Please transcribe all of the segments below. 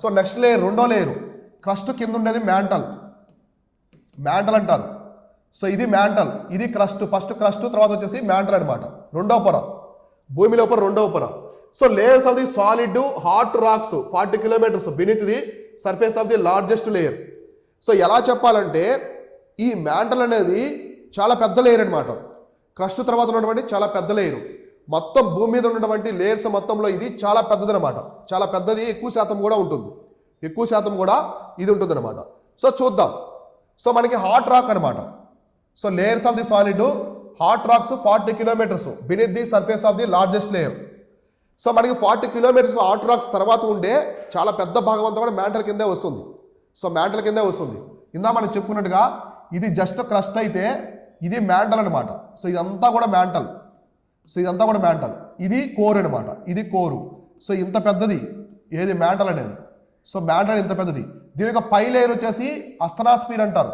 So next layer, రెండో layer crust కింద ఉండేది మ్యాంటల్ అంటారు. సో ఇది మ్యాంటల్, ఇది క్రస్ట్, ఫస్ట్ క్రస్ట్ తర్వాత వచ్చేసి మ్యాంటల్ అనమాట. రెండో పొర, భూమి లోపల రెండవ పొర. So layers of the solid hot rocks 40 kilometres beneath the surface of the largest layer. So ఎలా చెప్పాలంటే ఈ మ్యాంటల్ అనేది చాలా పెద్ద లేయర్ అనమాట. క్రస్ట్ తర్వాత ఉన్నటువంటి చాలా పెద్ద లేయరు. మొత్తం భూమి మీద ఉన్నటువంటి లేయర్స్ మొత్తంలో ఇది చాలా పెద్దది అనమాట. చాలా పెద్దది, ఎక్కువ శాతం కూడా ఉంటుంది. ఎక్కువ శాతం కూడా ఇది ఉంటుంది అనమాట. సో చూద్దాం. సో మనకి హాట్ రాక్ అనమాట. So layers of the solid hot rocks 40 kilometres beneath the surface of the largest layer. So మనకి 40 కిలోమీటర్స్ హాట్ రాక్స్ తర్వాత ఉండే చాలా పెద్ద భాగం అంతా కూడా మ్యాంటల్ కిందే వస్తుంది. సో మ్యాంటల్ కిందే వస్తుంది. ఇందా మనం చెప్పుకున్నట్టుగా ఇది జస్ట్ క్రస్ట్ అయితే ఇది మ్యాంటల్ అనమాట. సో ఇదంతా కూడా మ్యాంటల్. ఇది కోర్ అనమాట. ఇది కోరు. సో ఇంత పెద్దది ఏది మ్యాంటల్ అనేది. సో మ్యాంటల్ ఇంత పెద్దది. దీని యొక్క పై లేయర్ వచ్చేసి అస్తనాస్పీర్ అంటారు.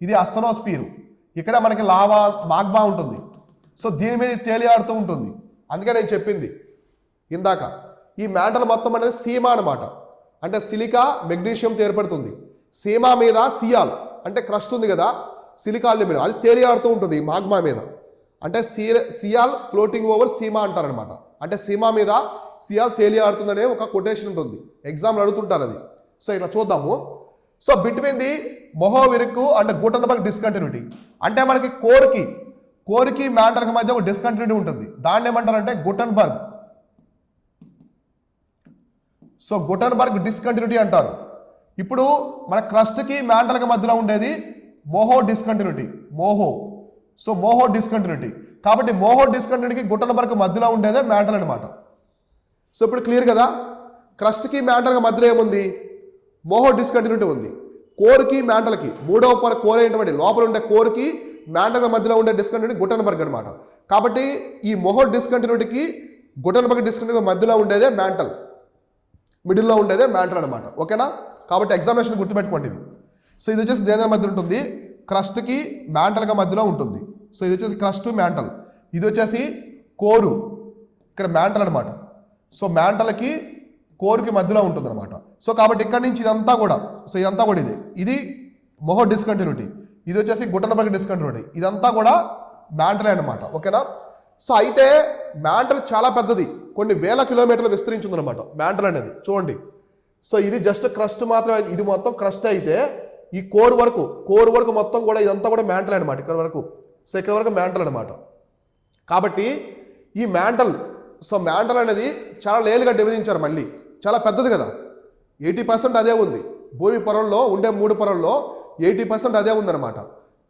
ఇది అస్తనోస్పీరు. ఇక్కడ మనకి లావా మాగ్మా ఉంటుంది. సో దీని మీద తేలియాడుతూ ఉంటుంది. అందుకే నేను చెప్పింది ఇందాక ఈ మ్యాంటల్ మొత్తం అనేది సీమా అనమాట. అంటే సిలికా మెగ్నీషియంతో ఏర్పడుతుంది. సీమా మీద సియాల్ అంటే క్రస్ట్ ఉంది కదా, సిలికాల్ మీద అది తేలియాడుతూ ఉంటుంది ఈ మాగ్మా మీద. అంటే సియాల్ ఫ్లోటింగ్ ఓవర్ సీమా అంటారనమాట. అంటే సీమా మీద సియాల్ తేలియాడుతుందనే ఒక కొటేషన్ ఉంటుంది. ఎగ్జామ్లో అడుగుతుంటారు అది. సో ఇలా చూద్దాము. So between the Mohorovicic and Gutenberg discontinuity అంటే మనకి కోర్కి మ్యాంటల్కి మధ్య ఒక డిస్కంటిన్యూటీ ఉంటుంది. దాన్ని ఏమంటారంటే గుటన్బర్గ్. సో గుటన్బర్గ్ డిస్కంటిన్యూటీ అంటారు. ఇప్పుడు మన క్రస్ట్కి మ్యాంటల్కి మధ్యలో ఉండేది Moho discontinuity. So Moho discontinuity. కాబట్టి మోహో డిస్కంటిన్యూటీకి గుటన్బర్గ్ మధ్యలో ఉండేదే మ్యాంటల్ అనమాట. సో ఇప్పుడు క్లియర్ కదా. క్రస్ట్కి మ్యాంటల్కి మధ్యలో ఏముంది? మోహో డిస్కంటిన్యూటీ ఉంది. కోర్కి మ్యాంటల్కి మూడవ పొర కోర్ అయినటువంటి లోపల ఉండే కోర్కి మ్యాంటల్కి మధ్యలో ఉండే డిస్కంటిన్యూటీ గుటన్బర్గ్ అనమాట. కాబట్టి ఈ మోహో డిస్కంటిన్యూటీకి గుటన్బర్గ్ డిస్కంటిన్యూటీ మధ్యలో ఉండేదే మ్యాంటల్, మిడిల్లో ఉండేదే మ్యాంటల్ అనమాట. ఓకేనా? కాబట్టి ఎగ్జామినేషన్ గుర్తుపెట్టుకోండి ఇవి. సో ఇది వచ్చేసి దేని మధ్య ఉంటుంది? క్రస్ట్కి మ్యాంటల్కి మధ్యలో ఉంటుంది. సో ఇది వచ్చేసి క్రస్ట్ మ్యాంటల్. ఇది వచ్చేసి కోరు, ఇక్కడ మ్యాంటల్ అనమాట. సో మ్యాంటల్కి కోర్కి మధ్యలో ఉంటుంది అనమాట. సో కాబట్టి ఇక్కడ నుంచి ఇదంతా కూడా ఇది మొహో డిస్కంటిన్యూటీ. ఇది వచ్చేసి గుటన్బర్గ్ డిస్కంటిన్యూటీ. ఇదంతా కూడా మ్యాంటలే అనమాట. ఓకేనా? సో అయితే మ్యాంటల్ చాలా పెద్దది, కొన్ని వేల కిలోమీటర్లు విస్తరించింది అనమాట మ్యాంటల్ అనేది. చూడండి. సో ఇది జస్ట్ క్రస్ట్ మాత్రమే. ఇది మొత్తం క్రస్ట్ అయితే ఈ కోర్ వరకు మొత్తం కూడా ఇదంతా కూడా మ్యాంటల్ అనమాట. ఇక్కడ వరకు. సో ఇక్కడ వరకు మ్యాంటల్ అనమాట. కాబట్టి ఈ మ్యాంటల్ అనేది చాలా లేలుగా విభజించారు. మళ్ళీ చాలా పెద్దది కదా. 80% అదే ఉంది. భూమి పొరల్లో ఉండే 3 పొరల్లో 80% అదే ఉందన్నమాట.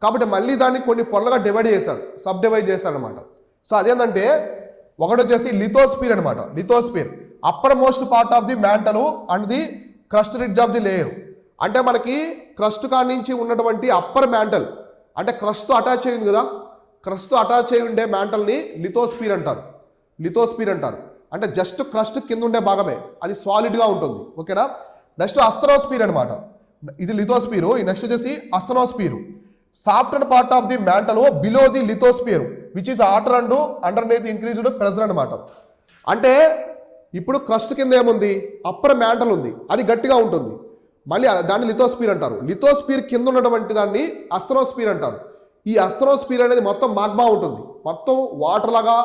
కాబట్టి మళ్ళీ దాన్ని కొన్ని పొరలుగా సబ్ డివైడ్ చేశారు అనమాట. సో అదేంటంటే ఒకటి వచ్చేసి లిథోస్పియర్ అనమాట. Lithosphere upper most part of the mantle and the crust ridge of the layer. అంటే మనకి క్రస్ట్ కాడి నుంచి ఉన్నటువంటి అప్పర్ మ్యాంటల్ అంటే క్రస్ట్తో అటాచ్ అయ్యింది కదా, క్రస్ట్తో అటాచ్ అయి ఉండే మ్యాంటల్ని లిథోస్పియర్ అంటారు. అంటే జస్ట్ క్రస్ట్ కింద ఉండే భాగమే, అది సాలిడ్గా ఉంటుంది. ఓకేనా? నెక్స్ట్ అస్తనోస్పియర్ అనమాట. ఇది లిథోస్పియరు. ఈ నెక్స్ట్ వచ్చేసి asthenosphere. Software part of the mantle below the lithosphere which is hotter and underneath increased pressure అనమాట. అంటే ఇప్పుడు క్రస్ట్ కింద ఏముంది? అప్పర్ మ్యాంటల్ ఉంది, అది గట్టిగా ఉంటుంది. మళ్ళీ దాన్ని లిథోస్పియర్ అంటారు. లిథోస్పియర్ కింద ఉన్నటువంటి దాన్ని అస్తనోస్పియర్ అంటారు. ఈ అస్తనోస్పియర్ అనేది మొత్తం మాగ్మా ఉంటుంది. మొత్తం వాటర్ లాగా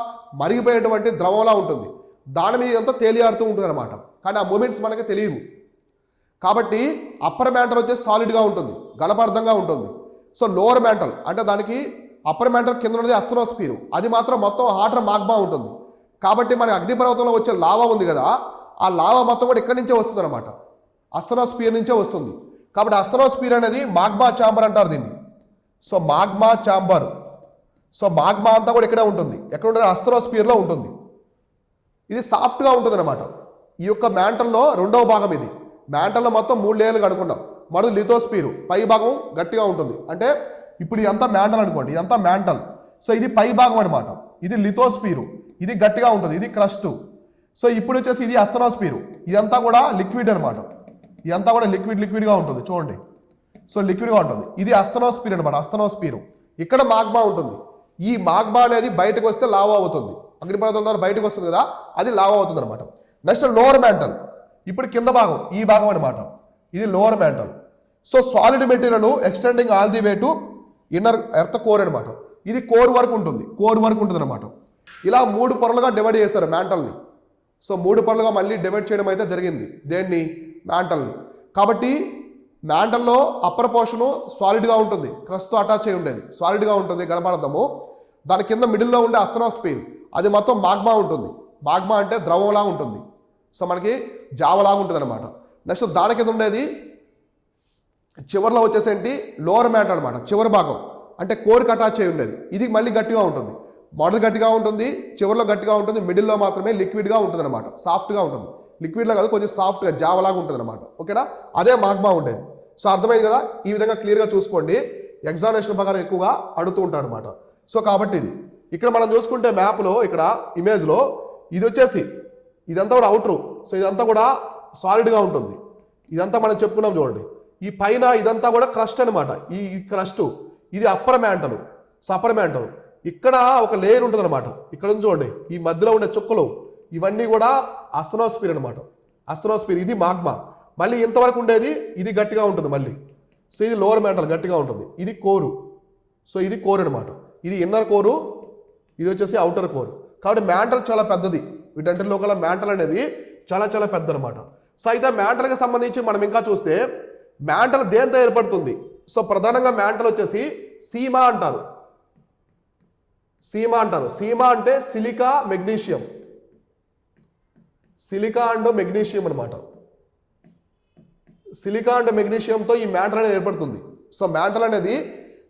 మరిగిపోయేటువంటి ద్రవంలా ఉంటుంది. దాని మీద అంతా తేలియాడుతూ ఉంటుంది అనమాట. కానీ ఆ మూమెంట్స్ మనకి తెలియదు. కాబట్టి అప్పర్ మ్యాంటల్ వచ్చేసి సాలిడ్గా ఉంటుంది, గలపార్థంగా ఉంటుంది. సో లోవర్ మ్యాంటల్ అంటే దానికి అప్పర్ మ్యాంటల్ కింద ఉన్నది అస్తనోస్పియర్, అది మాత్రం మొత్తం వాటర్ మాగ్మా ఉంటుంది. కాబట్టి మనకి అగ్నిపర్వతంలో వచ్చే లావా ఉంది కదా, ఆ లావా మొత్తం కూడా ఇక్కడి నుంచే వస్తుంది అనమాట, అస్తనోస్పియర్ నుంచే వస్తుంది. కాబట్టి అస్తనోస్పియర్ అనేది మాగ్మా ఛాంబర్ అంటారు దీన్ని. So magma chamber. So magma అంతా కూడా ఇక్కడే ఉంటుంది. ఎక్కడ ఉంటుంది? అస్తనోస్పియర్లో ఉంటుంది. ఇది సాఫ్ట్గా ఉంటుంది అనమాట. ఈ యొక్క మ్యాంటల్లో రెండవ భాగం ఇది. మ్యాంటల్లో మొత్తం 3 లేయర్లు కనుక్కున్నాం. మొదటి లిథోస్పియర్, పై భాగం గట్టిగా ఉంటుంది. అంటే ఇప్పుడు ఇదంతా మ్యాంటల్ అనుకోండి, ఇదంతా మ్యాంటల్. సో ఇది పై భాగం అనమాట. ఇది లిథోస్పియర్, ఇది గట్టిగా ఉంటుంది, ఇది క్రస్ట్. సో ఇప్పుడు వచ్చేసి ఇది అస్తనోస్పియర్, ఇదంతా కూడా లిక్విడ్ అనమాట. ఇదంతా కూడా లిక్విడ్గా ఉంటుంది. చూడండి. సో లిక్విడ్గా ఉంటుంది. ఇది అస్తనోస్పియర్ అనమాట. అస్తనోస్పియర్. ఇక్కడ మాగ్మా ఉంటుంది. ఈ మాగ్మా అనేది బయటకు వస్తే లావా అవుతుంది. అగ్నిపర్వతం ద్వారా బయటకు వస్తుంది కదా, అది లావా అవుతుంది అనమాట. Next lower mantle. ఇప్పుడు కింద భాగం ఈ భాగం అనమాట, ఇది lower mantle. So solid material extending all the way to inner earth core అనమాట. ఇది కోర్ వరకు ఉంటుంది, కోర్ వరకు ఉంటుంది అనమాట. ఇలా 3 పొరలుగా డివైడ్ చేశారు మ్యాంటల్ని. సో 3 పొరలుగా మళ్ళీ డివైడ్ చేయడం అయితే జరిగింది దేన్ని, మ్యాంటల్ని. కాబట్టి మ్యాంటల్లో అప్పర్ పోర్షను సాలిడ్గా ఉంటుంది, క్రస్ట్తో అటాచ్ అయి ఉండేది, సాలిడ్గా ఉంటుంది గణపడతాము. దాని కింద మిడిల్లో ఉండే అస్తనోస్ఫియర్ అది మొత్తం మాగ్మా ఉంటుంది. మాగ్మా అంటే ద్రవంలా ఉంటుంది. సో మనకి జావలాగా ఉంటుంది అనమాట. నెక్స్ట్ దాని కింద ఉండేది చివరిలో వచ్చేసి ఏంటి, లోవర్ మ్యాంటల్ అనమాట, చివరి భాగం అంటే కోర్కి అటాచ్ అయి ఉండేది. ఇది మళ్ళీ గట్టిగా ఉంటుంది, మొదటి గట్టిగా ఉంటుంది, చివరిలో గట్టిగా ఉంటుంది, మిడిల్లో మాత్రమే లిక్విడ్గా ఉంటుంది అనమాట, సాఫ్ట్గా ఉంటుంది. లిక్విడ్లో కాదు, కొంచెం సాఫ్ట్గా జావలాగా ఉంటుంది అనమాట. ఓకేనా, అదే మాగ్మా ఉండేది. సో అర్థమైంది కదా, ఈ విధంగా క్లియర్గా చూసుకోండి. ఎగ్జామినేషన్ ప్రకారం ఎక్కువగా అడుగుతూ ఉంటాడు అనమాట. సో కాబట్టి ఇది ఇక్కడ మనం చూసుకుంటే మ్యాప్లో ఇక్కడ ఇమేజ్లో ఇది వచ్చేసి ఇదంతా కూడా అవుటరు. సో ఇదంతా కూడా సాలిడ్గా ఉంటుంది. ఇదంతా మనం చెప్పుకున్నాం చూడండి. ఈ పైన ఇదంతా కూడా క్రస్ట్ అనమాట. ఈ క్రస్ట్ ఇది upper mantle. So upper mantle ఇక్కడ ఒక లేయర్ ఉంటుంది అనమాట. ఇక్కడ నుంచి చూడండి, ఈ మధ్యలో ఉండే చుక్కలు ఇవన్నీ కూడా అస్తనోస్ఫియర్ అనమాట. అస్తనోస్ఫియర్ ఇది మాగ్మా. మళ్ళీ ఇంతవరకు ఉండేది ఇది గట్టిగా ఉంటుంది మళ్ళీ. సో ఇది లోవర్ మ్యాంటల్ గట్టిగా ఉంటుంది, ఇది కోరు. సో ఇది కోర్ అనమాట, ఇది ఇన్నర్ కోరు, ఇది వచ్చేసి అవుటర్ కోర్. కాబట్టి మ్యాంటల్ చాలా పెద్దది. వీటంటిలో కల మ్యాంటల్ అనేది చాలా చాలా పెద్ద అనమాట. సో అయితే మ్యాంటల్కి సంబంధించి మనం ఇంకా చూస్తే మ్యాంటల్ దేంతో ఏర్పడుతుంది. సో ప్రధానంగా మ్యాంటల్ వచ్చేసి సీమా అంటారు. సీమా అంటారు. సీమా అంటే silica magnesium, silica and magnesium అనమాట. సిలికా అండ్ మెగ్నీషియంతో ఈ మ్యాంటల్ అనేది ఏర్పడుతుంది. సో మ్యాంటల్ అనేది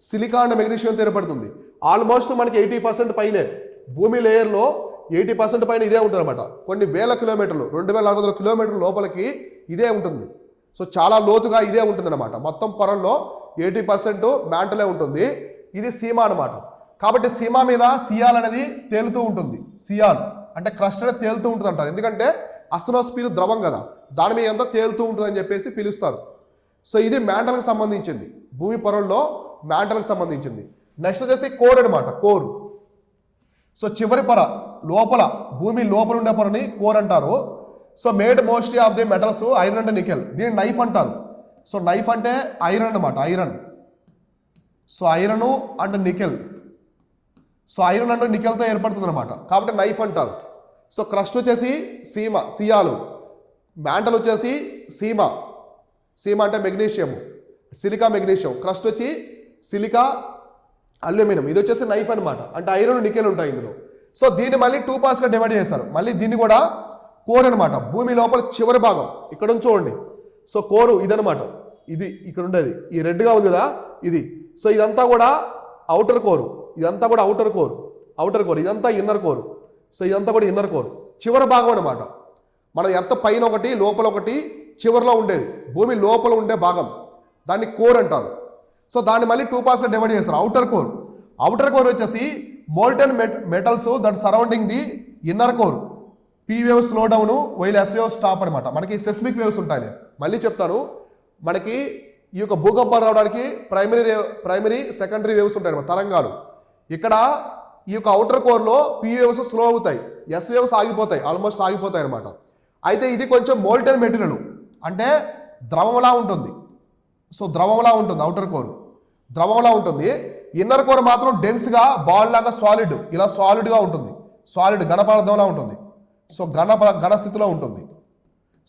సిలికా అండ్ మెగ్నీషియంతో ఏర్పడుతుంది. ఆల్మోస్ట్ మనకి 80% పైనే, భూమి లేయర్లో 80% పైన ఇదే ఉంటుంది అనమాట. కొన్ని వేల కిలోమీటర్లు, 2400 కిలోమీటర్ల లోపలికి ఇదే ఉంటుంది. సో చాలా లోతుగా ఇదే ఉంటుంది అనమాట. మొత్తం పొరల్లో 80% మ్యాంటలే ఉంటుంది. ఇది సీమా అనమాట. కాబట్టి సీమా మీద సియాల్ అనేది తేలుతూ ఉంటుంది. సియాల్ అంటే క్రస్ట్ అనేది తేలుతూ ఉంటుంది అంటారు. ఎందుకంటే అస్తనోస్ఫియర్ ద్రవం కదా, దాని మీద అంతా తేలుతూ ఉంటుంది అని చెప్పేసి పిలుస్తారు. సో ఇది మ్యాంటల్కి సంబంధించింది, భూమి పొరల్లో మ్యాంటల్కి సంబంధించింది. నెక్స్ట్ వచ్చేసి కోర్ అనమాట. కోర్ సో చివరి పొర లోపల, భూమి లోపల ఉండే పొరని కోర్ అంటారు. So made mostly of the metals iron and nickel. దీన్ని నైఫ్ అంటారు. సో నైఫ్ అంటే ఐరన్ అనమాట, iron. So iron and nickel. So iron and నికెల్తో ఏర్పడుతుంది అనమాట, కాబట్టి నైఫ్ అంటారు. సో క్రస్ట్ వచ్చేసి సీమ, సియాలు. మ్యాంటల్ వచ్చేసి సీమ, సీమ అంటే మెగ్నీషియం, సిలికా మెగ్నీషియం. క్రస్ట్ వచ్చి సిలికా అల్యూమినియం. ఇది వచ్చేసి నైఫ్ అనమాట, అంటే ఐరన్ నికెల్ ఉంటాయి ఇందులో. సో దీన్ని మళ్ళీ 2 పార్ట్స్గా డివైడ్ చేశారు. మళ్ళీ దీన్ని కూడా కోర్ అనమాట, భూమి లోపల చివరి భాగం ఇక్కడ నుంచి చూడండి. సో కోరు ఇదనమాట, ఇది ఇక్కడ ఉండేది, ఈ రెడ్గా ఉంది కదా ఇది. సో ఇదంతా కూడా అవుటర్ కోరు, ఇదంతా కూడా అవుటర్ కోరు, అవుటర్ కోర్. ఇదంతా ఇన్నర్ కోరు. సో ఇదంతా కూడా ఇన్నర్ కోర్, చివరి భాగం అనమాట. మనం ఎర్త్ పైన ఒకటి, లోపల ఒకటి, చివరిలో ఉండేది భూమి లోపల ఉండే భాగం, దాన్ని కోర్ అంటారు. సో దాన్ని మళ్ళీ 2 పార్ట్స్గా డివైడ్ చేస్తారు. అవుటర్ కోర్, అవుటర్ కోర్ వచ్చేసి molten metals that surrounding the inner core. P waves slow down while yes waves stop అనమాట. మనకి సెస్మిక్ వేవ్స్ ఉంటాయి. మళ్ళీ చెప్తాను, మనకి ఈ యొక్క భూకంపం రావడానికి ప్రైమరీ సెకండరీ వేవ్స్ ఉంటాయి అనమాట, తరంగాలు. ఇక్కడ ఈ యొక్క అవుటర్ కోర్లో పీ వేవ్స్ స్లో అవుతాయి, ఎస్ వేవ్స్ ఆగిపోతాయి, ఆల్మోస్ట్ ఆగిపోతాయి అనమాట. అయితే ఇది కొంచెం మోల్టెన్ మెటీరియల్, అంటే ద్రవంలా ఉంటుంది. సో ద్రవంలా ఉంటుంది అవుటర్ కోర్, ద్రవంలా ఉంటుంది. ఇన్నర్ కోర్ మాత్రం డెన్స్గా బాల్ లాగా సాలిడ్, ఇలా సాలిడ్గా ఉంటుంది, సాలిడ్ ఘనపదార్థంలా ఉంటుంది. సో ఘనస్థితిలో ఉంటుంది.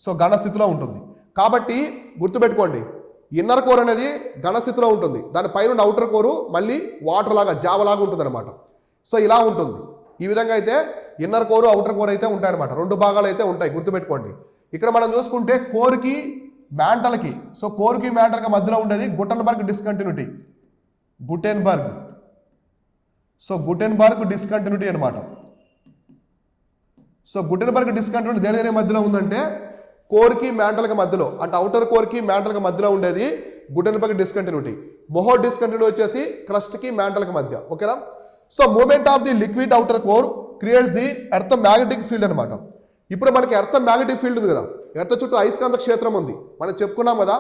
సో ఘనస్థితిలో ఉంటుంది. కాబట్టి గుర్తుపెట్టుకోండి, ఇన్నర్ కోర్ అనేది ఘనస్థితిలో ఉంటుంది, దానిపైన అవుటర్ కోరు మళ్ళీ వాటర్ లాగా జావలాగా ఉంటుంది అనమాట. సో ఇలా ఉంటుంది. ఈ విధంగా అయితే ఇన్నర్ కోరు అవుటర్ కోర్ అయితే ఉంటాయన్నమాట, 2 భాగాలు అయితే ఉంటాయి, గుర్తుపెట్టుకోండి. ఇక్కడ మనం చూసుకుంటే కోర్కి మ్యాంటల్కి, సో కోర్కి మ్యాంటల్కి మధ్యలో ఉండేది Gutenberg discontinuity, Gutenberg. So Gutenberg discontinuity అనమాట. సో గుటెన్బర్గ్ డిస్కంటిన్యూటీ దేని మధ్యలో ఉందంటే కోర్కి మ్యాంటల్కి మధ్యలో, అంటే అవుటర్ కోర్కి మ్యాంటల్కి మధ్యలో ఉండేది గుటెన్బర్గ్ డిస్కంటిన్యూటీ. మొహో డిస్కంటిన్యూటీ వచ్చేసి క్రస్ట్కి మ్యాంటల్కి మధ్య. ఓకేనా. So moment of the liquid outer core creates the earth magnetic field అనమాట. ఇప్పుడు మనకి ఎర్త్ మ్యాగ్నెటిక్ ఫీల్డ్ ఉంది కదా, ఎర్త్ చుట్టూ అయస్కాంత క్షేత్రం ఉంది, మనం చెప్పుకున్నాం కదా.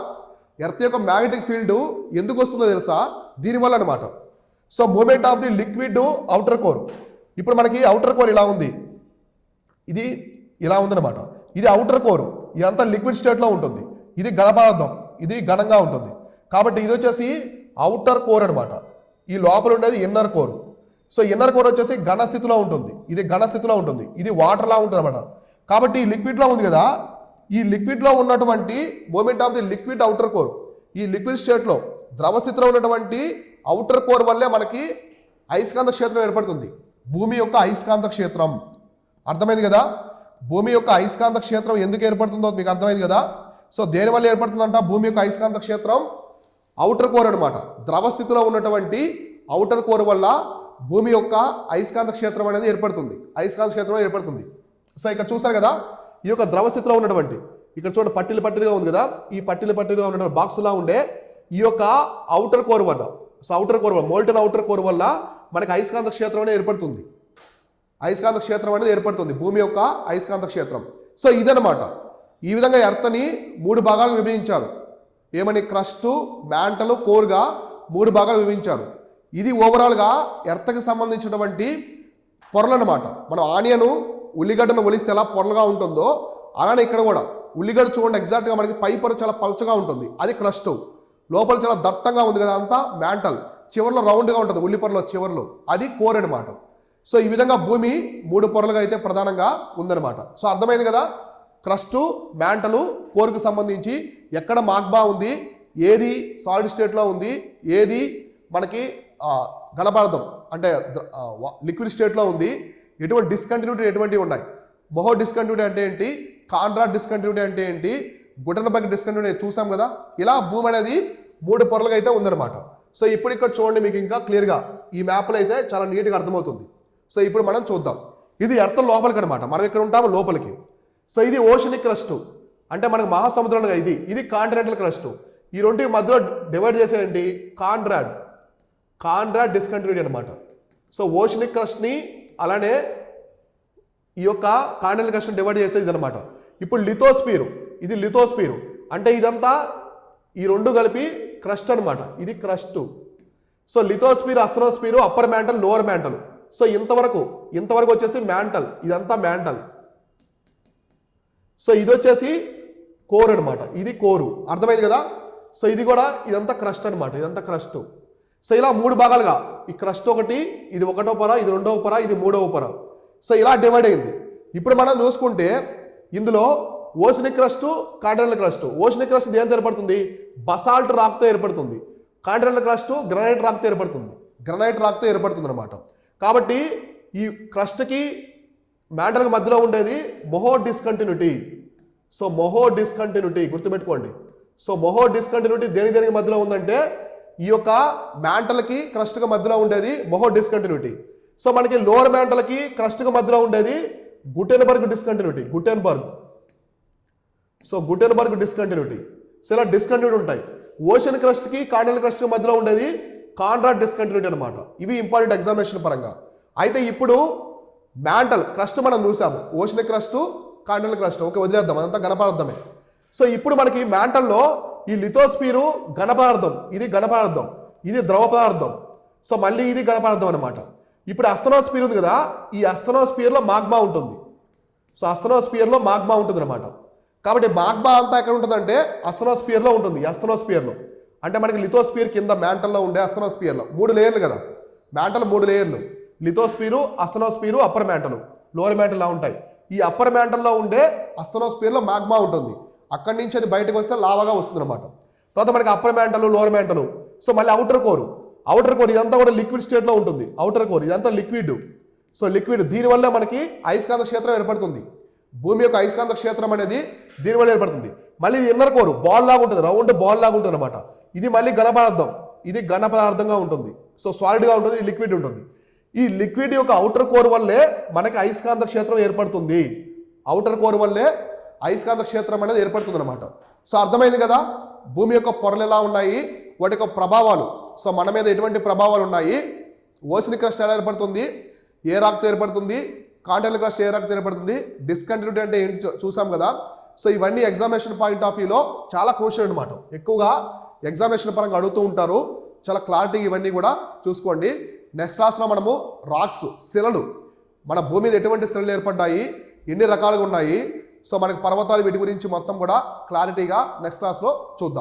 ఎర్త్ యొక్క మ్యాగ్నెటిక్ ఫీల్డ్ ఎందుకు వస్తుందో తెలుసా, దీనివల్ల అనమాట. So moment of the liquid outer core. ఇప్పుడు మనకి అవుటర్ కోర్ ఇలా ఉంది, ఇది ఇలా ఉందన్నమాట. ఇది అవుటర్ కోరు, ఇదంతా లిక్విడ్ స్టేట్లో ఉంటుంది. ఇది ఘన పదార్థం, ఇది ఘనంగా ఉంటుంది. కాబట్టి ఇది వచ్చేసి అవుటర్ కోర్ అనమాట. ఈ లోపల ఉండేది inner core. So inner core వచ్చేసి ఘన స్థితిలో ఉంటుంది, ఇది ఘన స్థితిలో ఉంటుంది, ఇది వాటర్లా ఉంటుంది అనమాట. కాబట్టి ఈ లిక్విడ్లో ఉంది కదా, ఈ లిక్విడ్లో ఉన్నటువంటి moment of the liquid outer core, ఈ లిక్విడ్ స్టేట్లో ద్రవ స్థితిలో ఉన్నటువంటి అవుటర్ కోర్ వల్లే మనకి అయస్కాంత క్షేత్రం ఏర్పడుతుంది. భూమి యొక్క అయస్కాంత క్షేత్రం అర్థమైంది కదా. భూమి యొక్క అయస్కాంత క్షేత్రం ఎందుకు ఏర్పడుతుందో మీకు అర్థమైంది కదా. సో దేనివల్ల ఏర్పడుతుందంట భూమి యొక్క అయస్కాంత క్షేత్రం? అవుటర్ కోర్ అనమాట. ద్రవ స్థితిలో ఉన్నటువంటి అవుటర్ కోర్ వల్ల భూమి యొక్క అయస్కాంత క్షేత్రం అనేది ఏర్పడుతుంది, అయస్కాంత క్షేత్రం ఏర్పడుతుంది. సో ఇక్కడ చూస్తారు కదా, ఈ యొక్క ద్రవ స్థితిలో ఉన్నటువంటి, ఇక్కడ చూడండి పట్టిలుగా ఉంది కదా, ఈ పట్టిలుగా ఉన్నటువంటి బాక్స్లా ఉండే ఈ యొక్క అవుటర్ కోర్ వల్ల, సో అవుటర్ కోర్ వల్ల, మోల్టన్ అవుటర్ కోర్ వల్ల మనకి అయస్కాంత క్షేత్రం అనేది ఏర్పడుతుంది, అయస్కాంత క్షేత్రం అనేది ఏర్పడుతుంది, భూమి యొక్క అయస్కాంత క్షేత్రం. సో ఇదనమాట. ఈ విధంగా ఎర్త్ని 3 భాగాలుగా విభజించారు. ఏమని? క్రస్ట్, మ్యాంటల్, కోర్గా 3 భాగాలు విభజించారు. ఇది ఓవరాల్గా ఎర్త్కి సంబంధించినటువంటి పొరలు అనమాట. మనం ఆనియను ఉల్లిగడ్డను ఒలిస్తే ఎలా పొరలుగా ఉంటుందో అలానే ఇక్కడ కూడా ఉల్లిగడ్డ చూడండి, ఎగ్జాక్ట్గా మనకి పై పొర చాలా పల్చగా ఉంటుంది, అది క్రస్ట్. లోపల చాలా దట్టంగా ఉంది కదా, అంతా మ్యాంటల్. చివర్లో రౌండ్గా ఉంటుంది ఉల్లి పొరలో చివర్లో, అది కోర్ అనమాట. సో ఈ విధంగా భూమి 3 పొరలుగా అయితే ప్రధానంగా ఉందన్నమాట. సో అర్థమైంది కదా, క్రస్టు, మ్యాంటలు, కోర్కు సంబంధించి ఎక్కడ మాగ్మా ఉంది, ఏది సాలిడ్ స్టేట్లో ఉంది, ఏది మనకి ఘనపదార్థం అంటే లిక్విడ్ స్టేట్లో ఉంది, ఎటువంటి డిస్కంటిన్యూటీ ఎటువంటివి ఉన్నాయి, మొహో డిస్కంటిన్యూటీ అంటే ఏంటి, కాండ్రాడ్ డిస్కంటిన్యూటీ అంటే ఏంటి, గుటన్బర్గ్ డిస్కంటిన్యూటీ చూసాం కదా. ఇలా భూమి అనేది 3 పొరలుగా అయితే ఉందన్నమాట. సో ఇప్పుడు ఇక్కడ చూడండి, మీకు ఇంకా క్లియర్గా ఈ మ్యాప్లో అయితే చాలా నీట్గా అర్థమవుతుంది. సో ఇప్పుడు మనం చూద్దాం. ఇది ఎర్త్ లోపలికి అనమాట, మనం ఇక్కడ ఉంటాము లోపలికి. సో ఇది ఓషనిక్ క్రస్ట్ అంటే మనకు మహాసముద్రంగా, ఇది కాంటినెంటల్ క్రస్ట్. ఈ రెండింటి మధ్యలో డివైడ్ చేసేయండి కాండ్రాడ్ డిస్కంటిన్యూటీ అనమాట. సో ఓషనిక్ క్రస్ట్ని అలానే ఈ యొక్క కాంటినెంటల్ క్రస్ట్ని డివైడ్ చేసేది ఇదనమాట. ఇప్పుడు లిథోస్ఫియర్, ఇది లిథోస్ఫియర్ అంటే ఇదంతా ఈ 2 కలిపి క్రస్ట్ అనమాట, ఇది crust. So lithosphere, asthenosphere, upper mantle, lower mantle. So ఇంతవరకు వచ్చేసి మ్యాంటల్, ఇదంతా మ్యాంటల్. సో ఇది వచ్చేసి కోర్ అనమాట, ఇది కోరు. అర్థమైంది కదా. సో ఇది కూడా ఇదంతా క్రస్ట్ అనమాట, ఇదంతా క్రస్ట్. సో ఇలా 3 భాగాలుగా ఈ క్రస్ట్ ఒకటి, ఇది 1వ పొర, ఇది 2వ పొర, ఇది 3వ పొర. సో ఇలా డివైడ్ అయింది. ఇప్పుడు మనం చూసుకుంటే ఇందులో oceanic crust, continental crust. Oceanic crust దేనితో ఏర్పడుతుంది? బసాల్ట్ రాక్తో ఏర్పడుతుంది. కాంటినెంటల్ క్రస్ట్ గ్రనైట్ రాక్తో ఏర్పడుతుంది అనమాట. కాబట్టి ఈ క్రస్ట్కి మ్యాంటల్కి మధ్యలో ఉండేది మొహో డిస్కంటిన్యూటీ. సో మొహో డిస్కంటిన్యూటీ గుర్తుపెట్టుకోండి. సో మొహో డిస్కంటిన్యూటీ దేనికి మధ్యలో ఉందంటే ఈ యొక్క మ్యాంటల్కి క్రస్ట్కి మధ్యలో ఉండేది మొహో డిస్కంటిన్యూటీ. సో మనకి లోవర్ మ్యాంటల్కి క్రస్ట్కి మధ్యలో ఉండేది Gutenberg discontinuity. So Gutenberg discontinuity. So ఇలా డిస్కంటిన్యూటీ ఉంటాయి. ఓషన్ క్రస్ట్కి కాంటినెంటల్ క్రస్ట్కి మధ్యలో ఉండేది కాండ్రాడ్ డిస్కంటిన్యూటీ అనమాట. ఇవి ఇంపార్టెంట్ ఎగ్జామినేషన్ పరంగా. అయితే ఇప్పుడు మ్యాంటల్ క్రస్ట్ మనం చూసాము, ocean crust, continental crust, okay వదిలేద్దాం, అదంతా ఘనపదార్థమే. సో ఇప్పుడు మనకి మ్యాంటల్లో ఈ లిథోస్ఫియరు ఘనపదార్థం, ఇది ఘనపదార్థం, ఇది ద్రవ పదార్థం. సో మళ్ళీ ఇది ఘనపదార్థం అనమాట. ఇప్పుడు అస్తనోస్ఫియర్ ఉంది కదా, ఈ అస్తనోస్ఫియర్లో మాగ్మా ఉంటుంది. సో అస్తనోస్ఫియర్లో మాగ్మా ఉంటుంది అనమాట. కాబట్టి మాగ్మా అంతా ఎక్కడ ఉంటుందంటే అస్తనోస్ఫియర్లో ఉంటుంది. అస్తనోస్ఫియర్లో అంటే మనకి లిథోస్ఫియర్ కింద మ్యాంటల్లో ఉండే అస్తనోస్ఫియర్లో 3 లేయర్లు కదా, మ్యాంటల్ 3 లేయర్లు, లిథోస్ఫియరు, అస్తనోస్ఫియరు, అప్పర్ మ్యాంటల్, లోవర్ మ్యాంటల్లా ఉంటాయి. ఈ అప్పర్ మ్యాంటల్లో ఉండే అస్తనోస్ఫియర్లో మాగ్మా ఉంటుంది. అక్కడి నుంచి అది బయటకు వస్తే లావాగా వస్తుంది అనమాట. తర్వాత మనకి upper mantle, lower mantle. So మళ్ళీ అవుటర్ కోర్ ఇదంతా కూడా లిక్విడ్ స్టేట్లో ఉంటుంది. అవుటర్ కోర్ ఇదంతా లిక్విడ్. సో లిక్విడ్, దీనివల్ల మనకి అయస్కాంత క్షేత్రం ఏర్పడుతుంది. భూమి యొక్క అయస్కాంత క్షేత్రం అనేది దీనివల్ల ఏర్పడుతుంది. మళ్ళీ ఇది ఇన్నర్ కోర్ బాల్ లాగా ఉంటుంది, రౌండ్ బాల్ లాగా ఉంటుంది అనమాట. ఇది మళ్ళీ ఘనపదార్థం, ఇది ఘన పదార్థంగా ఉంటుంది. సో సాలిడ్గా ఉంటుంది, లిక్విడ్ ఉంటుంది. ఈ లిక్విడ్ యొక్క అవుటర్ కోర్ వల్లే మనకి అయస్కాంత క్షేత్రం ఏర్పడుతుంది. అవుటర్ కోర్ వల్లే అయస్కాంత క్షేత్రం అనేది ఏర్పడుతుంది అనమాట. సో అర్థమైంది కదా, భూమి యొక్క పొరలు ఎలా ఉన్నాయి, వాటి యొక్క ప్రభావాలు. సో మన మీద ఎటువంటి ప్రభావాలు ఉన్నాయి, ఓషన్ క్రస్ట్ ఎలా ఏర్పడుతుంది, ఏ రాక్తో ఏర్పడుతుంది, కాంటినెంటల్ క్రస్ట్ ఏ రాక్తో ఏర్పడుతుంది, డిస్కంటిన్యూటీ అంటే ఏంటి చూసాం కదా. సో ఇవన్నీ ఎగ్జామినేషన్ పాయింట్ ఆఫ్ వ్యూలో చాలా క్రూషియల్ అనమాట. ఎక్కువగా ఎగ్జామినేషన్ పరంగా అడుగుతూ ఉంటారు. చాలా క్లారిటీ ఇవన్నీ కూడా చూసుకోండి. నెక్స్ట్ క్లాస్లో మనము రాక్స్, శిలలు, మన భూమి మీద ఎటువంటి శిలలు ఏర్పడ్డాయి, ఎన్ని రకాలుగా ఉన్నాయి, సో మనకి పర్వతాలు వీటి గురించి మొత్తం కూడా క్లారిటీగా నెక్స్ట్ క్లాస్లో చూద్దాం.